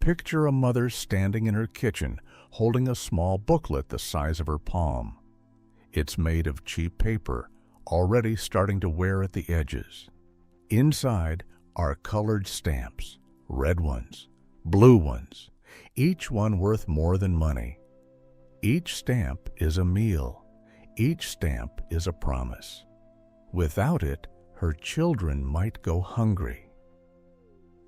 Picture a mother standing in her kitchen holding a small booklet the size of her palm. It's made of cheap paper, already starting to wear at the edges. Inside are colored stamps, red ones, blue ones, each one worth more than money. Each stamp is a meal. Each stamp is a promise. Without it, her children might go hungry.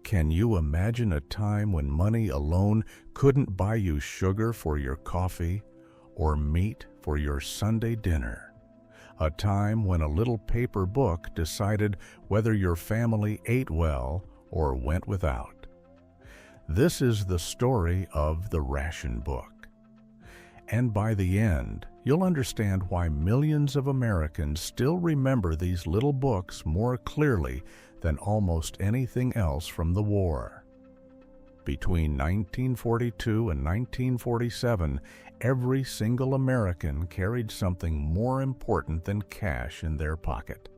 Can you imagine a time when money alone couldn't buy you sugar for your coffee or meat for your Sunday dinner? A time when a little paper book decided whether your family ate well or went without. This is the story of the ration book. And by the end, you'll understand why millions of Americans still remember these little books more clearly than almost anything else from the war. Between 1942 and 1947, every single American carried something more important than cash in their pocket.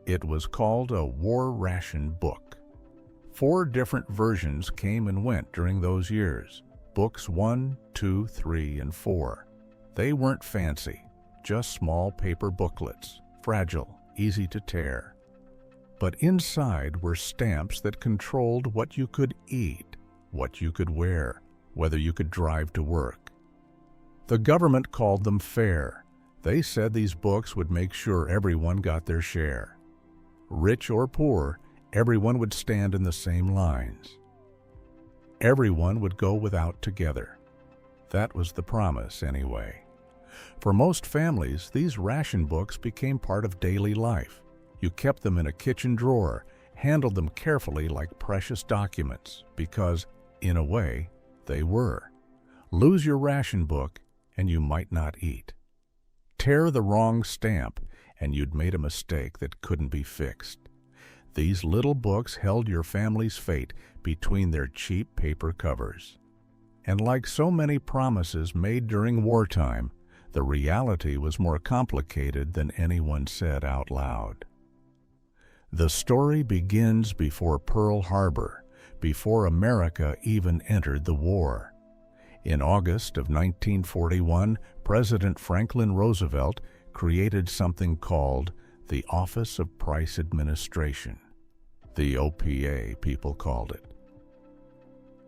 It was called a war ration book. 4 different versions came and went during those years. Books 1, 2, 3, and 4. They weren't fancy, just small paper booklets, fragile, easy to tear. But inside were stamps that controlled what you could eat, what you could wear, whether you could drive to work. The government called them fair. They said these books would make sure everyone got their share. Rich or poor, everyone would stand in the same lines. Everyone would go without together. That was the promise, anyway. For most families, these ration books became part of daily life. You kept them in a kitchen drawer, handled them carefully like precious documents, because, in a way, they were. Lose your ration book, and you might not eat. Tear the wrong stamp, and you'd made a mistake that couldn't be fixed. These little books held your family's fate between their cheap paper covers. And like so many promises made during wartime, the reality was more complicated than anyone said out loud. The story begins before Pearl Harbor, before America even entered the war. In August of 1941, President Franklin Roosevelt created something called the Office of Price Administration. The OPA, people called it.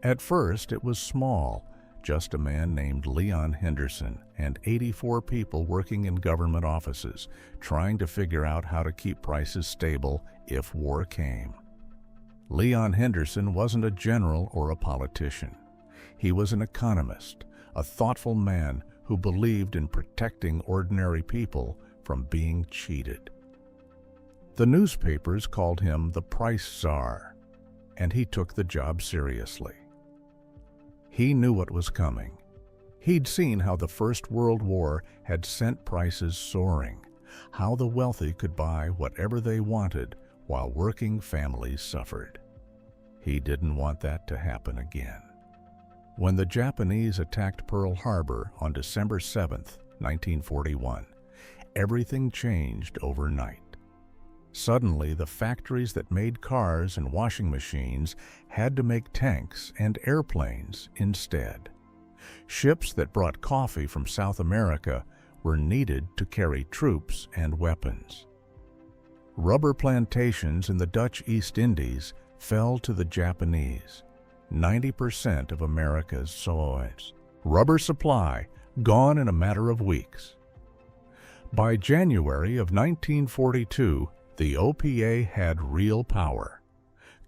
At first, it was small, just a man named Leon Henderson and 84 people working in government offices, trying to figure out how to keep prices stable if war came. Leon Henderson wasn't a general or a politician. He was an economist, a thoughtful man who believed in protecting ordinary people from being cheated. The newspapers called him the Price Czar, and he took the job seriously. He knew what was coming. He'd seen how the First World War had sent prices soaring, how the wealthy could buy whatever they wanted while working families suffered. He didn't want that to happen again. When the Japanese attacked Pearl Harbor on December 7, 1941, everything changed overnight. Suddenly, the factories that made cars and washing machines had to make tanks and airplanes instead. Ships that brought coffee from South America were needed to carry troops and weapons. Rubber plantations in the Dutch East Indies fell to the Japanese. 90% of America's soils. Rubber supply gone in a matter of weeks. By January of 1942, the OPA had real power.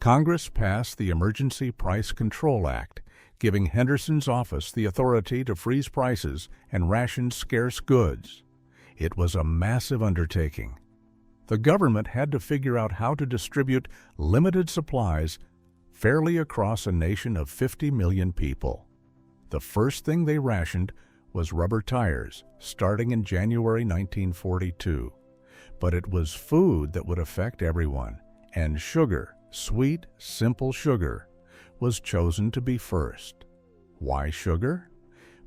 Congress passed the Emergency Price Control Act, giving Henderson's office the authority to freeze prices and ration scarce goods. It was a massive undertaking. The government had to figure out how to distribute limited supplies fairly across a nation of 50 million people. The first thing they rationed was rubber tires, starting in January 1942. But it was food that would affect everyone, and sugar, sweet, simple sugar, was chosen to be first. Why sugar?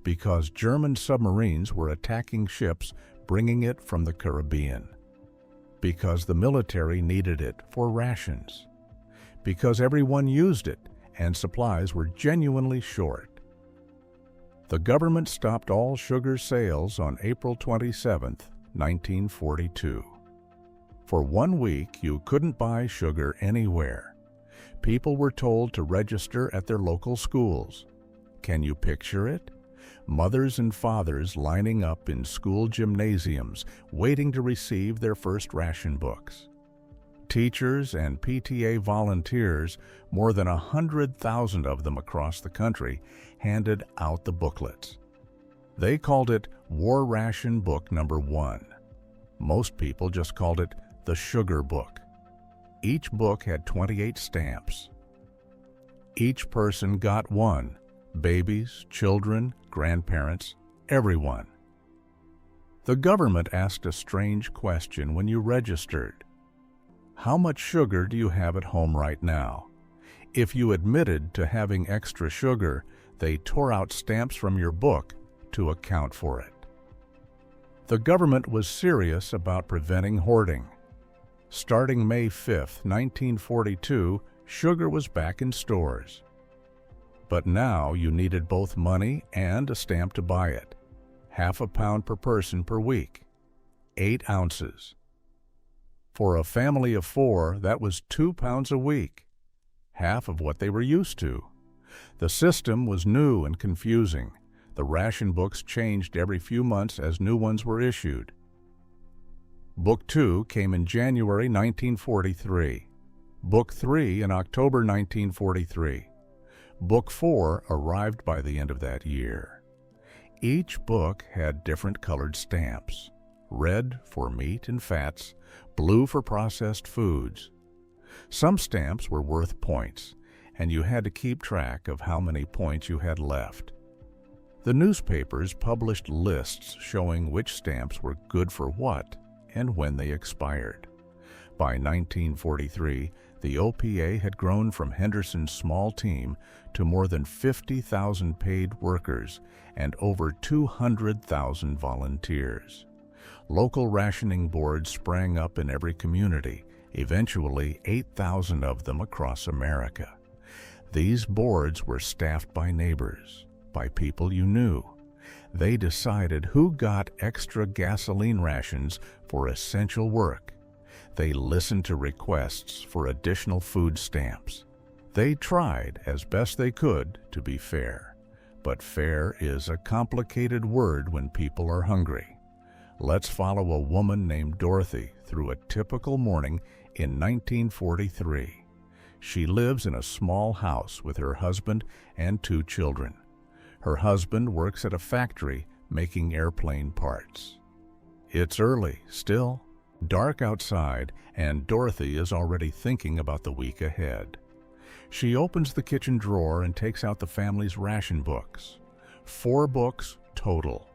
Because German submarines were attacking ships bringing it from the Caribbean. Because the military needed it for rations. Because everyone used it, and supplies were genuinely short. The government stopped all sugar sales on April 27, 1942. For 1 week, you couldn't buy sugar anywhere. People were told to register at their local schools. Can you picture it? Mothers and fathers lining up in school gymnasiums, waiting to receive their first ration books. Teachers and PTA volunteers, more than 100,000 of them across the country, handed out the booklets. They called it War Ration Book Number 1. Most people just called it the Sugar Book. Each book had 28 stamps. Each person got one: babies, children, grandparents, everyone. The government asked a strange question when you registered. How much sugar do you have at home right now? If you admitted to having extra sugar, they tore out stamps from your book to account for it. The government was serious about preventing hoarding. Starting May 5, 1942, sugar was back in stores. But now you needed both money and a stamp to buy it. ½ pound per person per week. 8 ounces. For a family of 4, that was 2 pounds a week. Half of what they were used to. The system was new and confusing. The ration books changed every few months as new ones were issued. Book 2 came in January 1943. Book 3 in October 1943. Book 4 arrived by the end of that year. Each book had different colored stamps: red for meat and fats, blue for processed foods. Some stamps were worth points, and you had to keep track of how many points you had left. The newspapers published lists showing which stamps were good for what and when they expired. By 1943, the OPA had grown from Henderson's small team to more than 50,000 paid workers and over 200,000 volunteers. Local rationing boards sprang up in every community, eventually 8,000 of them across America. These boards were staffed by neighbors, by people you knew. They decided who got extra gasoline rations for essential work. They listened to requests for additional food stamps. They tried as best they could to be fair. But fair is a complicated word when people are hungry. Let's follow a woman named Dorothy through a typical morning in 1943. She lives in a small house with her husband and 2 children. Her husband works at a factory making airplane parts. It's early, still, dark outside, and Dorothy is already thinking about the week ahead. She opens the kitchen drawer and takes out the family's ration books. 4 books total.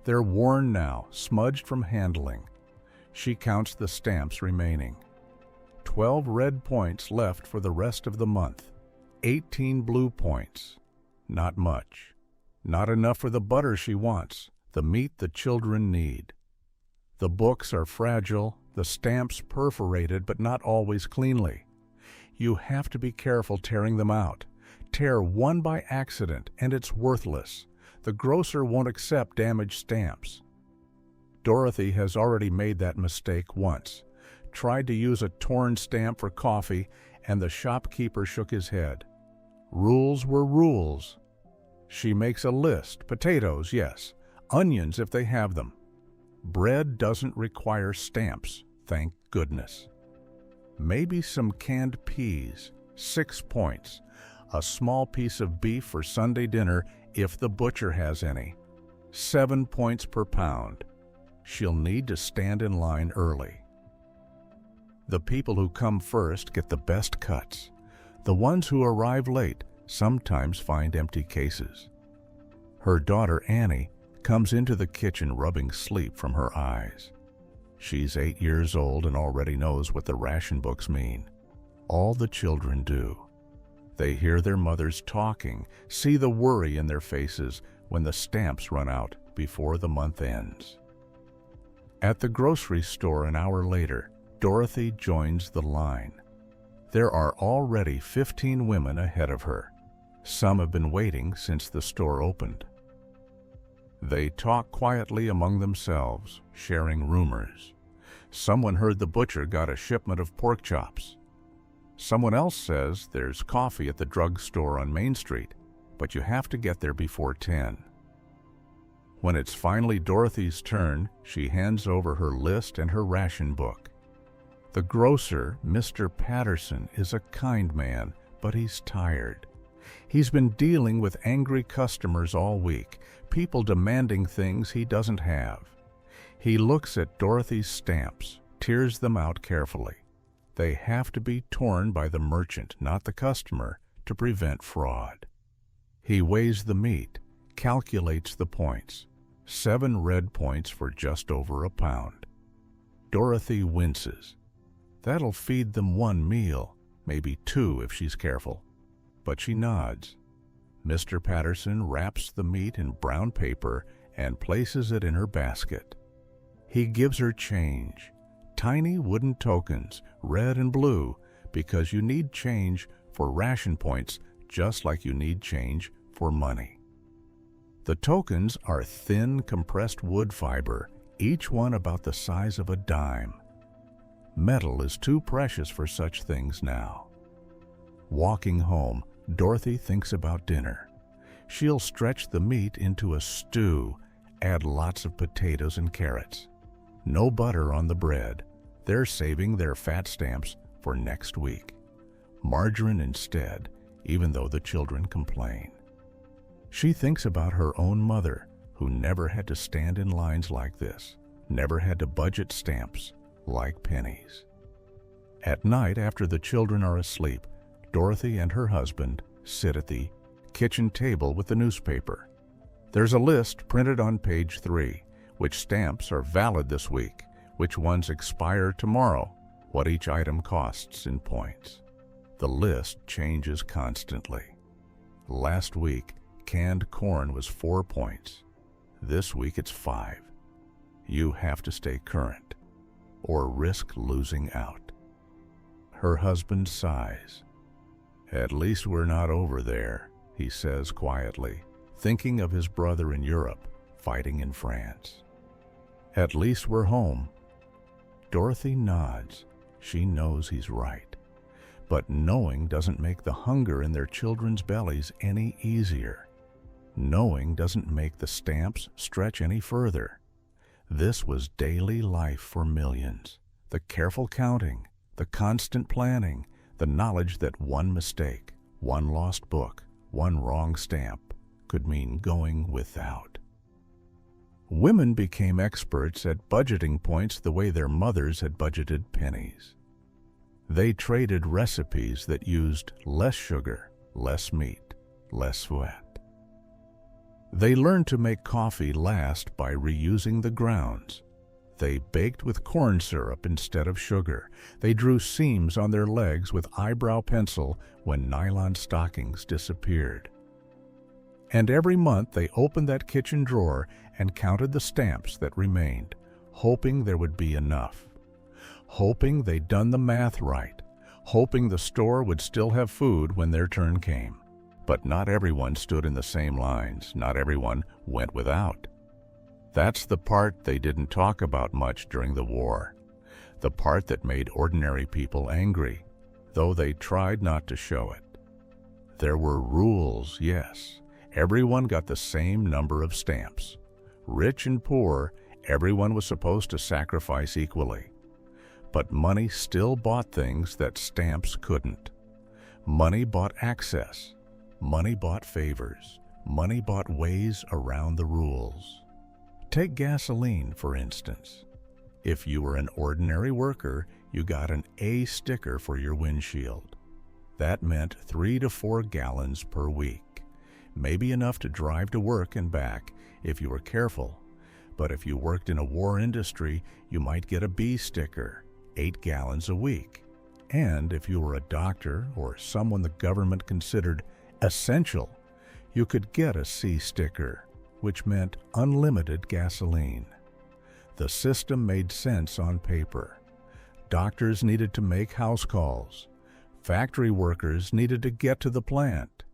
They're worn now, smudged from handling. She counts the stamps remaining. 12 red points left for the rest of the month. 18 blue points. Not much. Not enough for the butter she wants, the meat the children need. The books are fragile, the stamps perforated, but not always cleanly. You have to be careful tearing them out. Tear one by accident, and it's worthless. The grocer won't accept damaged stamps. Dorothy has already made that mistake once. Tried to use a torn stamp for coffee, and the shopkeeper shook his head. Rules were rules. She makes a list. Potatoes, yes. Onions if they have them. Bread doesn't require stamps, thank goodness. Maybe some canned peas, 6 points. A small piece of beef for Sunday dinner if the butcher has any. 7 points per pound. She'll need to stand in line early. The people who come first get the best cuts. The ones who arrive late sometimes find empty cases. Her daughter Annie comes into the kitchen rubbing sleep from her eyes. She's 8 years old and already knows what the ration books mean. All the children do. They hear their mothers talking, see the worry in their faces when the stamps run out before the month ends. At the grocery store an hour later, Dorothy joins the line. There are already 15 women ahead of her. Some have been waiting since the store opened. They talk quietly among themselves, sharing rumors. Someone heard the butcher got a shipment of pork chops. Someone else says there's coffee at the drugstore on Main Street, but you have to get there before 10. When it's finally Dorothy's turn, she hands over her list and her ration book. The grocer, Mr. Patterson, is a kind man, but he's tired. He's been dealing with angry customers all week, people demanding things he doesn't have. He looks at Dorothy's stamps, tears them out carefully. They have to be torn by the merchant, not the customer, to prevent fraud. He weighs the meat, calculates the points. 7 red points for just over a pound. Dorothy winces. That'll feed them 1 meal, maybe 2 if she's careful. But she nods. Mr. Patterson wraps the meat in brown paper and places it in her basket. He gives her change, tiny wooden tokens, red and blue, because you need change for ration points just like you need change for money. The tokens are thin, compressed wood fiber, each one about the size of a dime. Metal is too precious for such things now. Walking home, Dorothy thinks about dinner. She'll stretch the meat into a stew, add lots of potatoes and carrots. No butter on the bread. They're saving their fat stamps for next week. Margarine instead, even though the children complain. She thinks about her own mother, who never had to stand in lines like this, never had to budget stamps like pennies. At night, after the children are asleep, Dorothy and her husband sit at the kitchen table with the newspaper. There's a list printed on page 3, which stamps are valid this week, which ones expire tomorrow, what each item costs in points. The list changes constantly. Last week, canned corn was 4 points. This week it's 5. You have to stay current, or risk losing out. Her husband sighs. At least we're not over there, he says quietly, thinking of his brother in Europe, fighting in France. At least we're home. Dorothy nods. She knows he's right. But knowing doesn't make the hunger in their children's bellies any easier. Knowing doesn't make the stamps stretch any further. This was daily life for millions. The careful counting, the constant planning, the knowledge that one mistake, one lost book, one wrong stamp could mean going without. Women became experts at budgeting points the way their mothers had budgeted pennies. They traded recipes that used less sugar, less meat, less sweat. They learned to make coffee last by reusing the grounds. They baked with corn syrup instead of sugar. They drew seams on their legs with eyebrow pencil when nylon stockings disappeared. And every month they opened that kitchen drawer and counted the stamps that remained, hoping there would be enough. Hoping they'd done the math right. Hoping the store would still have food when their turn came. But not everyone stood in the same lines. Not everyone went without. That's the part they didn't talk about much during the war. The part that made ordinary people angry, though they tried not to show it. There were rules, yes. Everyone got the same number of stamps. Rich and poor, everyone was supposed to sacrifice equally. But money still bought things that stamps couldn't. Money bought access. Money bought favors. Money bought ways around the rules. Take gasoline, for instance. If you were an ordinary worker, you got an A sticker for your windshield. That meant 3 to 4 gallons per week. Maybe enough to drive to work and back if you were careful. But if you worked in a war industry, you might get a B sticker, 8 gallons a week. And if you were a doctor or someone the government considered essential, you could get a C sticker, which meant unlimited gasoline. The system made sense on paper. Doctors needed to make house calls. Factory workers needed to get to the plant,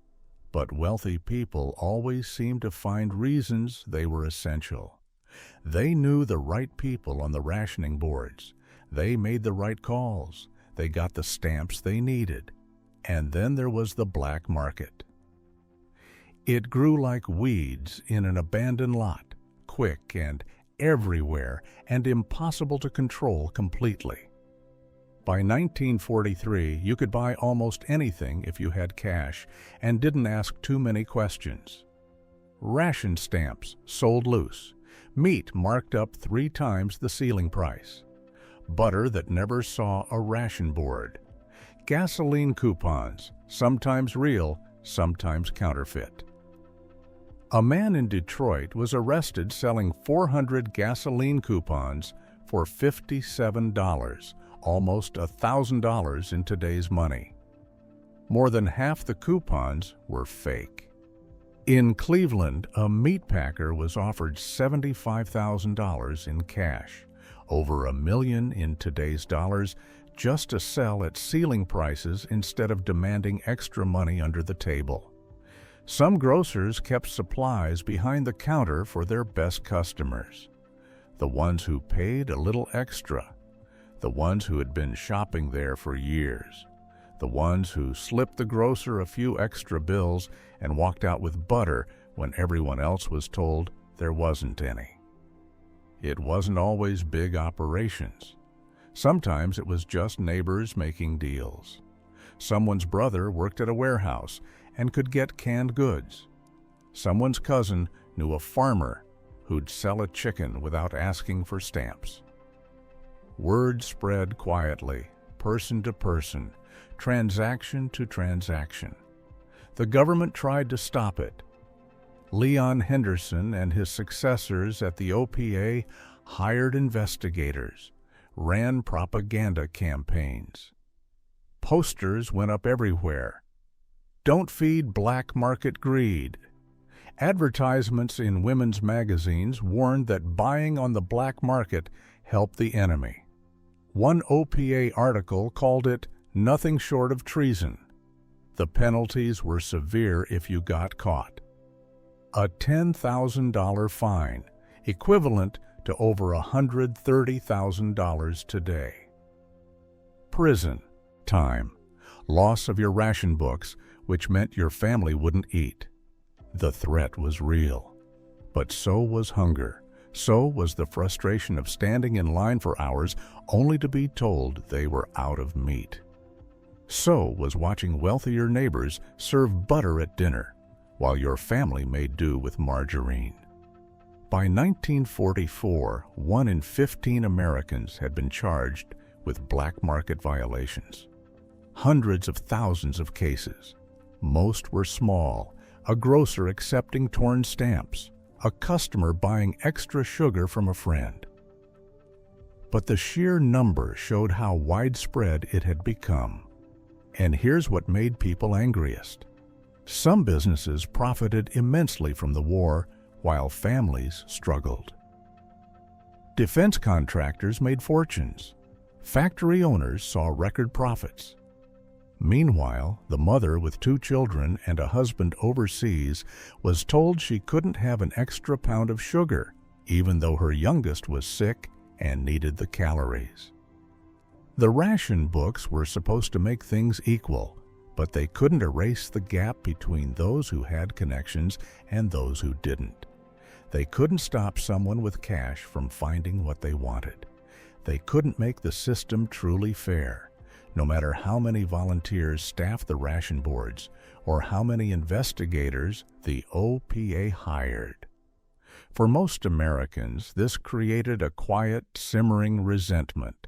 but wealthy people always seemed to find reasons they were essential. They knew the right people on the rationing boards. They made the right calls. They got the stamps they needed. And then there was the black market. It grew like weeds in an abandoned lot, quick and everywhere, and impossible to control completely. By 1943, you could buy almost anything if you had cash and didn't ask too many questions. Ration stamps sold loose, meat marked up 3 times the ceiling price, butter that never saw a ration board, gasoline coupons, sometimes real, sometimes counterfeit. A man in Detroit was arrested selling 400 gasoline coupons for $57, almost $1,000 in today's money. More than half the coupons were fake. In Cleveland, a meat packer was offered $75,000 in cash, over $1 million in today's dollars, just to sell at ceiling prices instead of demanding extra money under the table. Some grocers kept supplies behind the counter for their best customers, the ones who paid a little extra, the ones who had been shopping there for years, the ones who slipped the grocer a few extra bills and walked out with butter when everyone else was told there wasn't any. It wasn't always big operations. Sometimes it was just neighbors making deals. Someone's brother worked at a warehouse and could get canned goods. Someone's cousin knew a farmer who'd sell a chicken without asking for stamps. Word spread quietly, person to person, transaction to transaction. The government tried to stop it. Leon Henderson and his successors at the OPA hired investigators, ran propaganda campaigns. Posters went up everywhere. Don't feed black market greed. Advertisements in women's magazines warned that buying on the black market helped the enemy. One OPA article called it nothing short of treason. The penalties were severe if you got caught. A $10,000 fine, equivalent to over $130,000 today. Prison, time, loss of your ration books, which meant your family wouldn't eat. The threat was real. But so was hunger. So was the frustration of standing in line for hours only to be told they were out of meat. So was watching wealthier neighbors serve butter at dinner, while your family made do with margarine. By 1944, 1 in 15 Americans had been charged with black market violations. Hundreds of thousands of cases. Most were small, a grocer accepting torn stamps, a customer buying extra sugar from a friend. But the sheer number showed how widespread it had become. And here's what made people angriest. Some businesses profited immensely from the war, while families struggled. Defense contractors made fortunes. Factory owners saw record profits. Meanwhile, the mother with 2 children and a husband overseas was told she couldn't have an extra pound of sugar, even though her youngest was sick and needed the calories. The ration books were supposed to make things equal, but they couldn't erase the gap between those who had connections and those who didn't. They couldn't stop someone with cash from finding what they wanted. They couldn't make the system truly fair, no matter how many volunteers staffed the ration boards or how many investigators the OPA hired. For most Americans, this created a quiet, simmering resentment.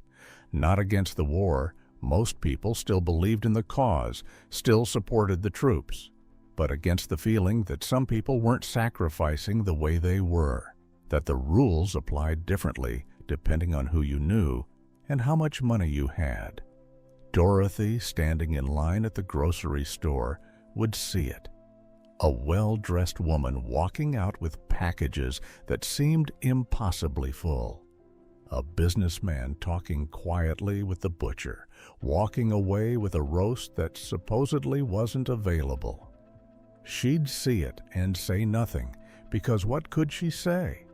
Not against the war. Most people still believed in the cause, still supported the troops, but against the feeling that some people weren't sacrificing the way they were, that the rules applied differently depending on who you knew and how much money you had. Dorothy, standing in line at the grocery store, would see it. A well-dressed woman walking out with packages that seemed impossibly full. A businessman talking quietly with the butcher, walking away with a roast that supposedly wasn't available. She'd see it and say nothing, because what could she say?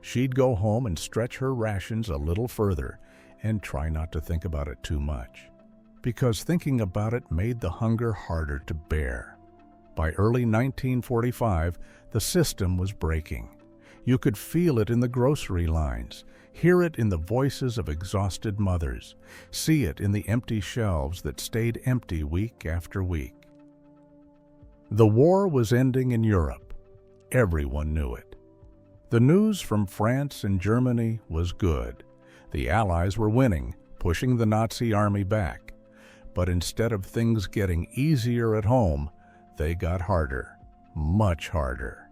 She'd go home and stretch her rations a little further and try not to think about it too much, because thinking about it made the hunger harder to bear. By early 1945, the system was breaking. You could feel it in the grocery lines, hear it in the voices of exhausted mothers, see it in the empty shelves that stayed empty week after week. The war was ending in Europe. Everyone knew it. The news from France and Germany was good. The Allies were winning, pushing the Nazi army back. But instead of things getting easier at home, they got harder, much harder.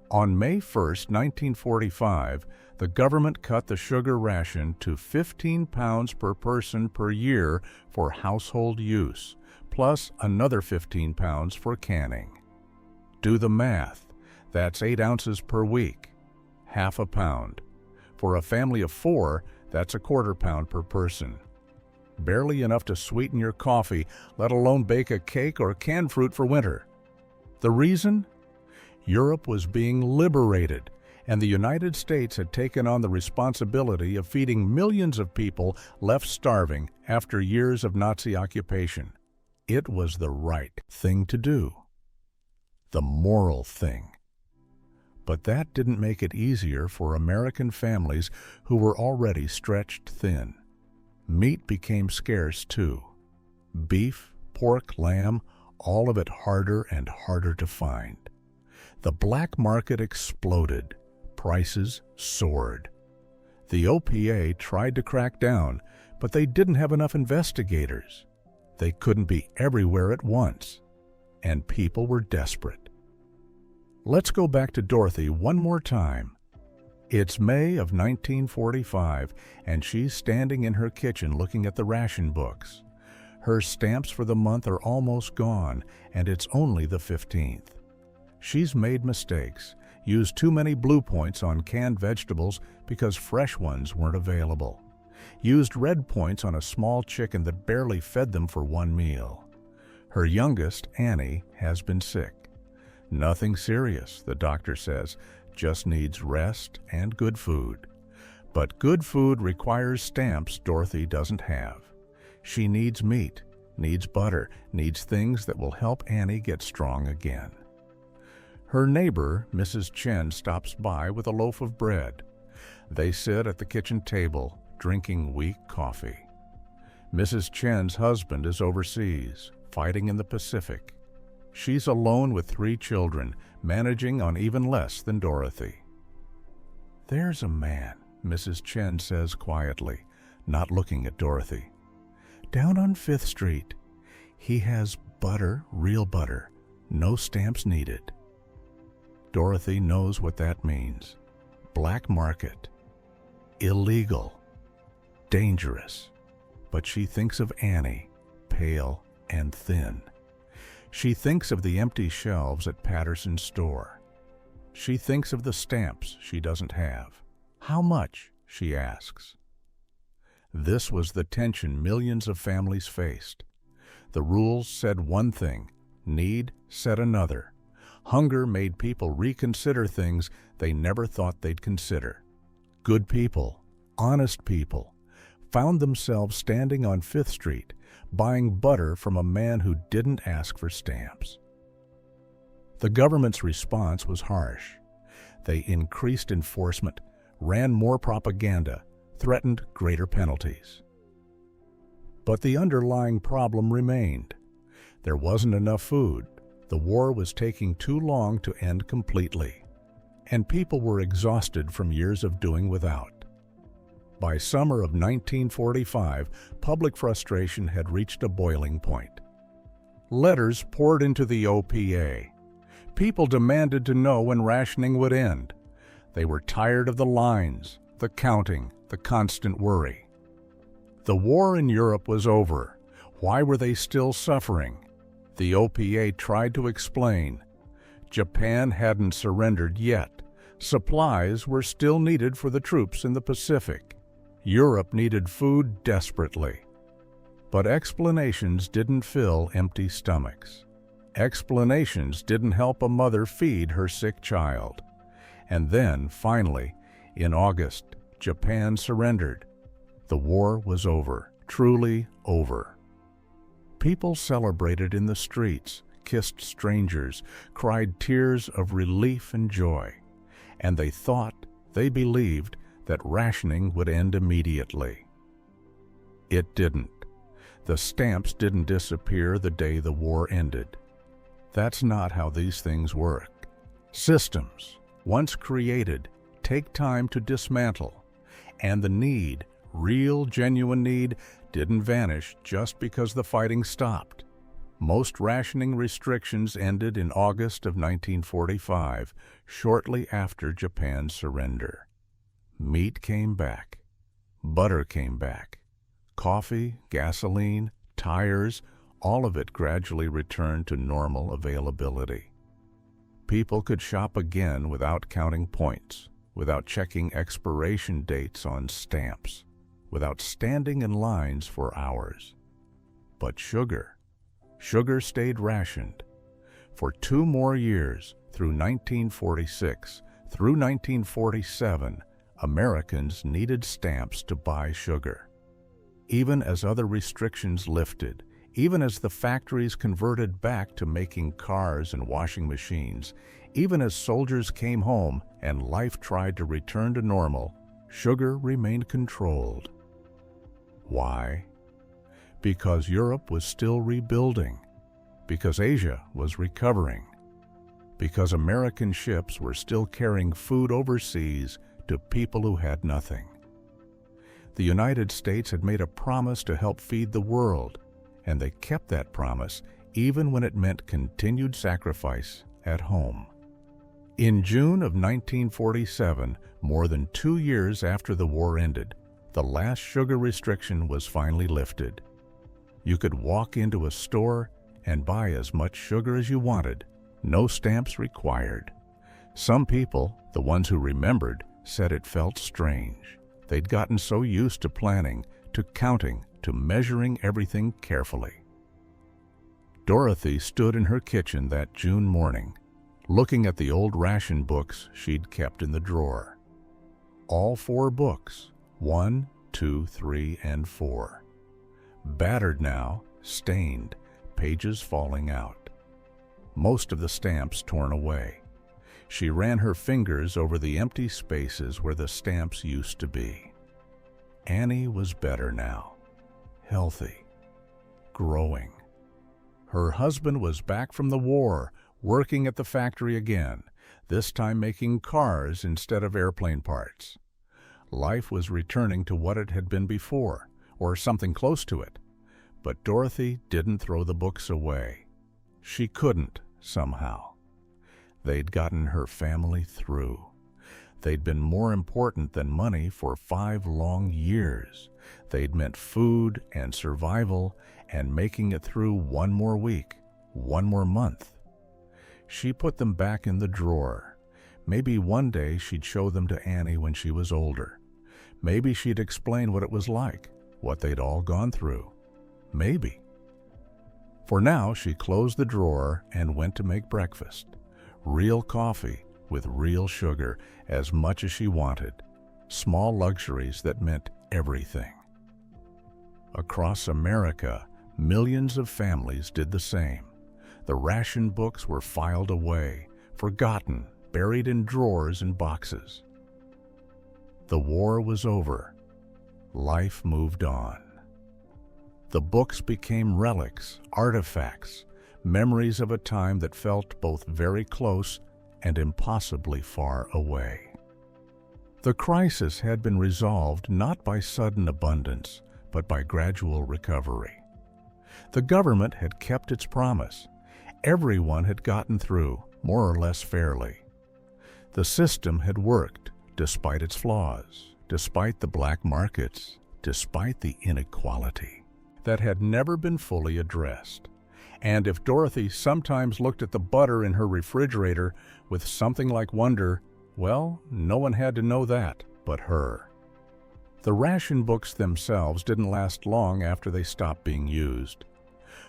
On May 1, 1945, the government cut the sugar ration to 15 pounds per person per year for household use, plus another 15 pounds for canning. Do the math. That's 8 ounces per week, half a pound. For a family of 4, that's a quarter pound per person. Barely enough to sweeten your coffee, let alone bake a cake or can fruit for winter. The reason? Europe was being liberated, and the United States had taken on the responsibility of feeding millions of people left starving after years of Nazi occupation. It was the right thing to do. The moral thing. But that didn't make it easier for American families who were already stretched thin. Meat became scarce too. Beef, pork, lamb, all of it harder and harder to find. The black market exploded. Prices soared. The OPA tried to crack down, but they didn't have enough investigators. They couldn't be everywhere at once, and people were desperate. Let's go back to Dorothy one more time. It's May of 1945, and she's standing in her kitchen looking at the ration books. Her stamps for the month are almost gone, and it's only the 15th. She's made mistakes, used too many blue points on canned vegetables because fresh ones weren't available, used red points on a small chicken that barely fed them for one meal. Her youngest, Annie, has been sick. Nothing serious, the doctor says, just needs rest and good food. But good food requires stamps Dorothy doesn't have. She needs meat, needs butter, needs things that will help Annie get strong again. Her neighbor, Mrs. Chen, stops by with a loaf of bread. They sit at the kitchen table, drinking weak coffee. Mrs. Chen's husband is overseas, fighting in the Pacific. She's alone with 3 children, managing on even less than Dorothy. "There's a man," Mrs. Chen says quietly, not looking at Dorothy. "Down on 5th Street. He has butter, real butter, no stamps needed." Dorothy knows what that means. Black market. Illegal. Dangerous. But she thinks of Annie, pale and thin. She thinks of the empty shelves at Patterson's store. She thinks of the stamps she doesn't have. "How much?" she asks. This was the tension millions of families faced. The rules said one thing, need said another. Hunger made people reconsider things they never thought they'd consider. Good people, honest people, found themselves standing on 5th Street, buying butter from a man who didn't ask for stamps. The government's response was harsh. They increased enforcement, ran more propaganda, threatened greater penalties. But the underlying problem remained. There wasn't enough food. The war was taking too long to end completely, and people were exhausted from years of doing without. By summer of 1945, public frustration had reached a boiling point. Letters poured into the OPA. People demanded to know when rationing would end. They were tired of the lines, the counting, the constant worry. The war in Europe was over. Why were they still suffering? The OPA tried to explain. Japan hadn't surrendered yet. Supplies were still needed for the troops in the Pacific. Europe needed food desperately. But explanations didn't fill empty stomachs. Explanations didn't help a mother feed her sick child. And then, finally, in August, Japan surrendered. The war was over, truly over. People celebrated in the streets, kissed strangers, cried tears of relief and joy. And they believed that rationing would end immediately. It didn't. The stamps didn't disappear the day the war ended. That's not how these things work. Systems, once created, take time to dismantle, and the need, real, genuine need, didn't vanish just because the fighting stopped. Most rationing restrictions ended in August of 1945, shortly after Japan's surrender. Meat came back. Butter came back. Coffee, gasoline, tires, all of it gradually returned to normal availability. People could shop again without counting points, without checking expiration dates on stamps, without standing in lines for hours. But sugar stayed rationed. For 2 more years, through 1946, through 1947, Americans needed stamps to buy sugar. Even as other restrictions lifted, even as the factories converted back to making cars and washing machines, even as soldiers came home and life tried to return to normal, sugar remained controlled. Why? Because Europe was still rebuilding, because Asia was recovering, because American ships were still carrying food overseas to people who had nothing. The United States had made a promise to help feed the world, and they kept that promise even when it meant continued sacrifice at home. In June of 1947, more than 2 years after the war ended, the last sugar restriction was finally lifted. You could walk into a store and buy as much sugar as you wanted, no stamps required. Some people, the ones who remembered, said it felt strange. They'd gotten so used to planning, to counting, to measuring everything carefully. Dorothy stood in her kitchen that June morning, looking at the old ration books she'd kept in the drawer. All 4 books, 1, 2, 3, and 4. Battered now, stained, pages falling out. Most of the stamps torn away. She ran her fingers over the empty spaces where the stamps used to be. Annie was better now, healthy, growing. Her husband was back from the war, working at the factory again, this time making cars instead of airplane parts. Life was returning to what it had been before, or something close to it. But Dorothy didn't throw the books away. She couldn't, somehow. They'd gotten her family through. They'd been more important than money for 5 long years. They'd meant food and survival and making it through 1 more week, 1 more month. She put them back in the drawer. Maybe one day she'd show them to Annie when she was older. Maybe she'd explain what it was like, what they'd all gone through. Maybe. For now, she closed the drawer and went to make breakfast. Real coffee with real sugar, as much as she wanted. Small luxuries that meant everything. Across America, millions of families did the same. The ration books were filed away, forgotten, buried in drawers and boxes. The war was over. Life moved on. The books became relics, artifacts, memories of a time that felt both very close and impossibly far away. The crisis had been resolved not by sudden abundance, but by gradual recovery. The government had kept its promise. Everyone had gotten through, more or less fairly. The system had worked, despite its flaws, despite the black markets, despite the inequality that had never been fully addressed. And if Dorothy sometimes looked at the butter in her refrigerator with something like wonder, Well, no one had to know that but her. The ration books themselves didn't last long after they stopped being used.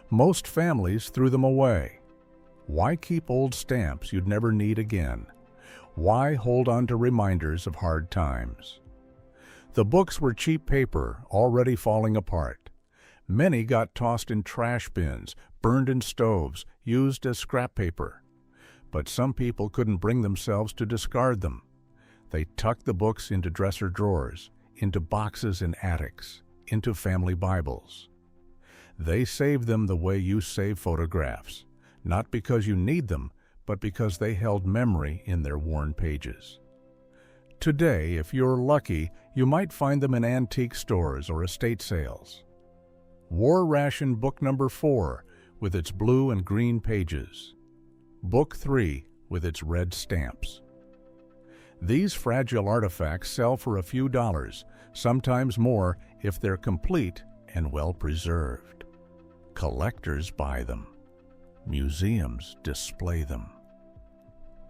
Most families threw them away. Why keep old stamps you'd never need again? Why hold on to reminders of hard times? The books were cheap paper, already falling apart. Many got tossed in trash bins, burned in stoves, used as scrap paper. But some people couldn't bring themselves to discard them. They tucked the books into dresser drawers, into boxes in attics, into family Bibles. They saved them the way you save photographs, not because you need them, but because they held memory in their worn pages. Today, if you're lucky, you might find them in antique stores or estate sales. War Ration Book Number 4 with its blue and green pages. Book 3 with its red stamps. These fragile artifacts sell for a few dollars, sometimes more if they're complete and well preserved. Collectors buy them. Museums display them.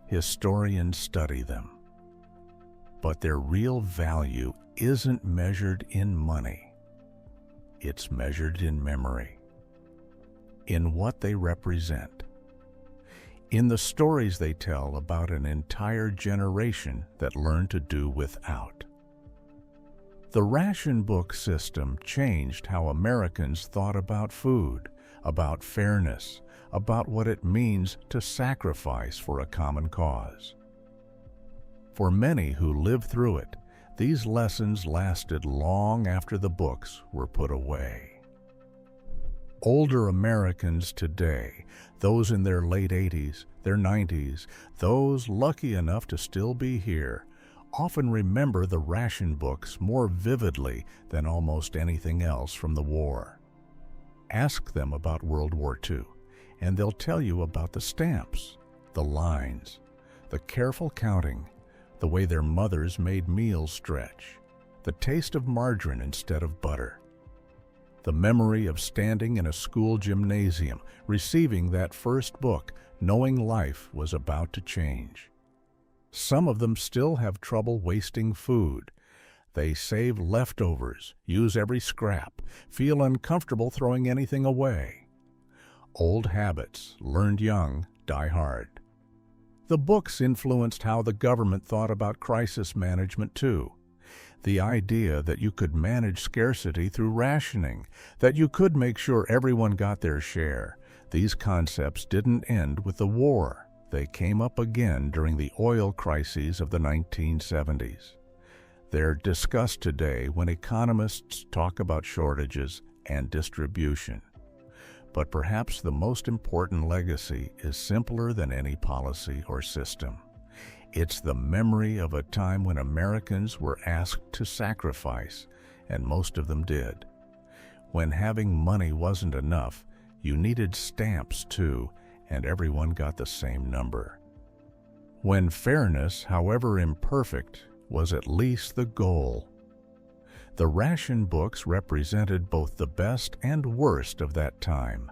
Historians study them. But their real value isn't measured in money. It's measured in memory, in what they represent, in the stories they tell about an entire generation that learned to do without. The ration book system changed how Americans thought about food, about fairness, about what it means to sacrifice for a common cause. For many who lived through it, these lessons lasted long after the books were put away. Older Americans today, those in their late 80s, their 90s, those lucky enough to still be here, often remember the ration books more vividly than almost anything else from the war. Ask them about World War II, and they'll tell you about the stamps, the lines, the careful counting, the way their mothers made meals stretch, the taste of margarine instead of butter, the memory of standing in a school gymnasium, receiving that first book, knowing life was about to change. Some of them still have trouble wasting food. They save leftovers, use every scrap, feel uncomfortable throwing anything away. Old habits, learned young, die hard. The books influenced how the government thought about crisis management too. The idea that you could manage scarcity through rationing, that you could make sure everyone got their share. These concepts didn't end with the war. They came up again during the oil crises of the 1970s. They're discussed today when economists talk about shortages and distribution. But perhaps the most important legacy is simpler than any policy or system. It's the memory of a time when Americans were asked to sacrifice, and most of them did. When having money wasn't enough, you needed stamps too, and everyone got the same number. When fairness, however imperfect, was at least the goal. The ration books represented both the best and worst of that time.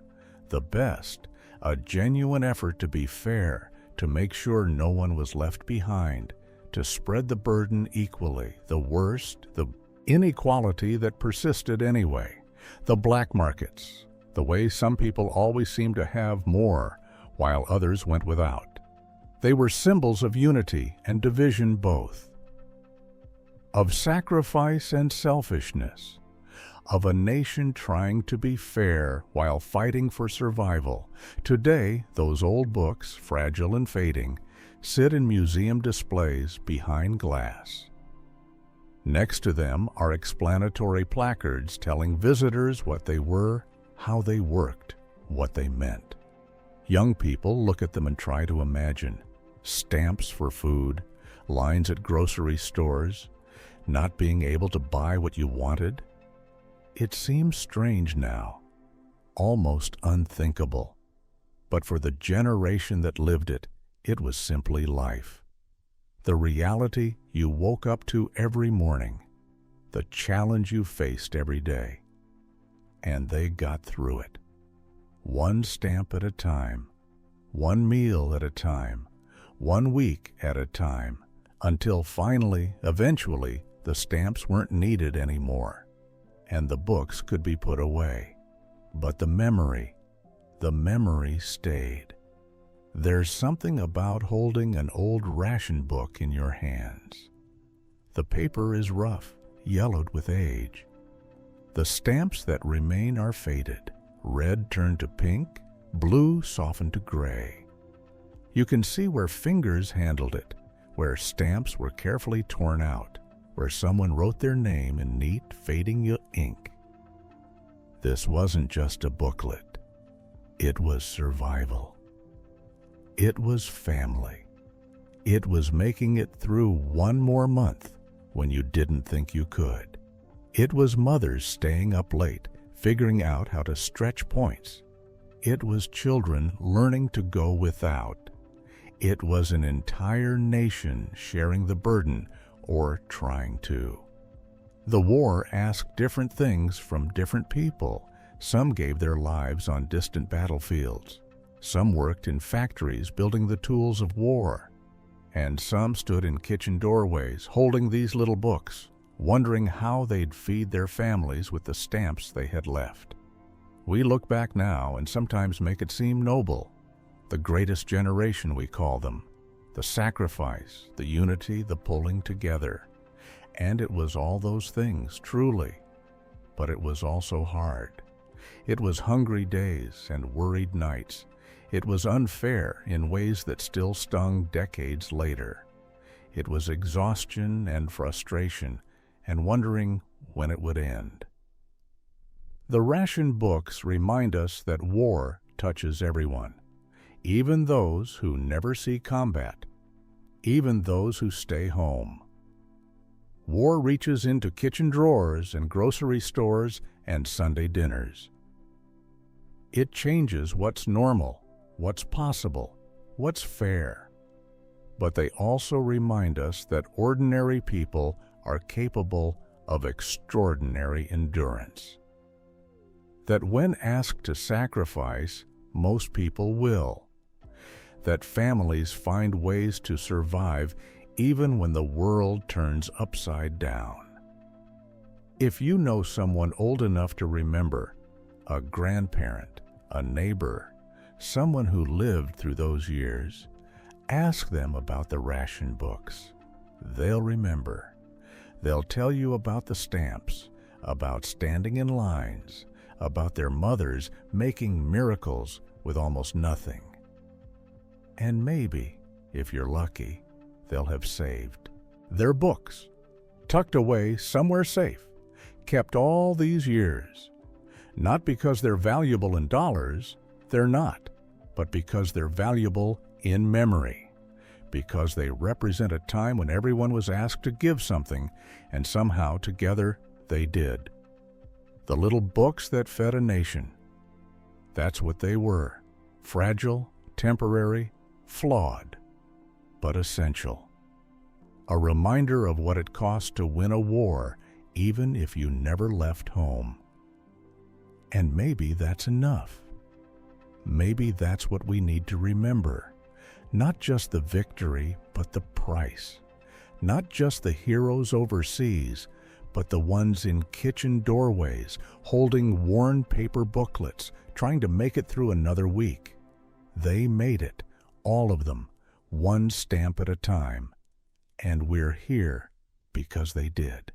The best, a genuine effort to be fair, to make sure no one was left behind, to spread the burden equally. The worst, the inequality that persisted anyway. The black markets, the way some people always seemed to have more, while others went without. They were symbols of unity and division both. Of sacrifice and selfishness, of a nation trying to be fair while fighting for survival. Today, those old books, fragile and fading, sit in museum displays behind glass. Next to them are explanatory placards telling visitors what they were, how they worked, what they meant. Young people look at them and try to imagine. Stamps for food, lines at grocery stores, not being able to buy what you wanted. It seems strange now, almost unthinkable. But for the generation that lived it, it was simply life. The reality you woke up to every morning, the challenge you faced every day. And they got through it. One stamp at a time, one meal at a time, 1 week at a time, until finally, eventually, the stamps weren't needed anymore, and the books could be put away. But the memory stayed. There's something about holding an old ration book in your hands. The paper is rough, yellowed with age. The stamps that remain are faded. Red turned to pink, blue softened to gray. You can see where fingers handled it, where stamps were carefully torn out, where someone wrote their name in neat, fading ink. This wasn't just a booklet. It was survival. It was family. It was making it through one more month when you didn't think you could. It was mothers staying up late, figuring out how to stretch points. It was children learning to go without. It was an entire nation sharing the burden, or trying to. The war asked different things from different people. Some gave their lives on distant battlefields. Some worked in factories building the tools of war. And some stood in kitchen doorways holding these little books, wondering how they'd feed their families with the stamps they had left. We look back now and sometimes make it seem noble. The greatest generation, we call them. The sacrifice, the unity, the pulling together. And it was all those things, truly. But it was also hard. It was hungry days and worried nights. It was unfair in ways that still stung decades later. It was exhaustion and frustration, and wondering when it would end. The ration books remind us that war touches everyone, even those who never see combat, even those who stay home. War reaches into kitchen drawers and grocery stores and Sunday dinners. It changes what's normal, what's possible, what's fair. But they also remind us that ordinary people are capable of extraordinary endurance. That when asked to sacrifice, most people will. That families find ways to survive even when the world turns upside down. If you know someone old enough to remember, a grandparent, a neighbor, someone who lived through those years, ask them about the ration books. They'll remember. They'll tell you about the stamps, about standing in lines, about their mothers making miracles with almost nothing. And maybe, if you're lucky, they'll have saved their books, tucked away somewhere safe, kept all these years. Not because they're valuable in dollars, they're not, but because they're valuable in memory, because they represent a time when everyone was asked to give something, and somehow together they did. The little books that fed a nation. That's what they were. Fragile, temporary, flawed, but essential. A reminder of what it cost to win a war, even if you never left home. And maybe that's enough. Maybe that's what we need to remember. Not just the victory, but the price. Not just the heroes overseas, but the ones in kitchen doorways, holding worn paper booklets, trying to make it through another week. They made it, all of them, one stamp at a time. And we're here because they did.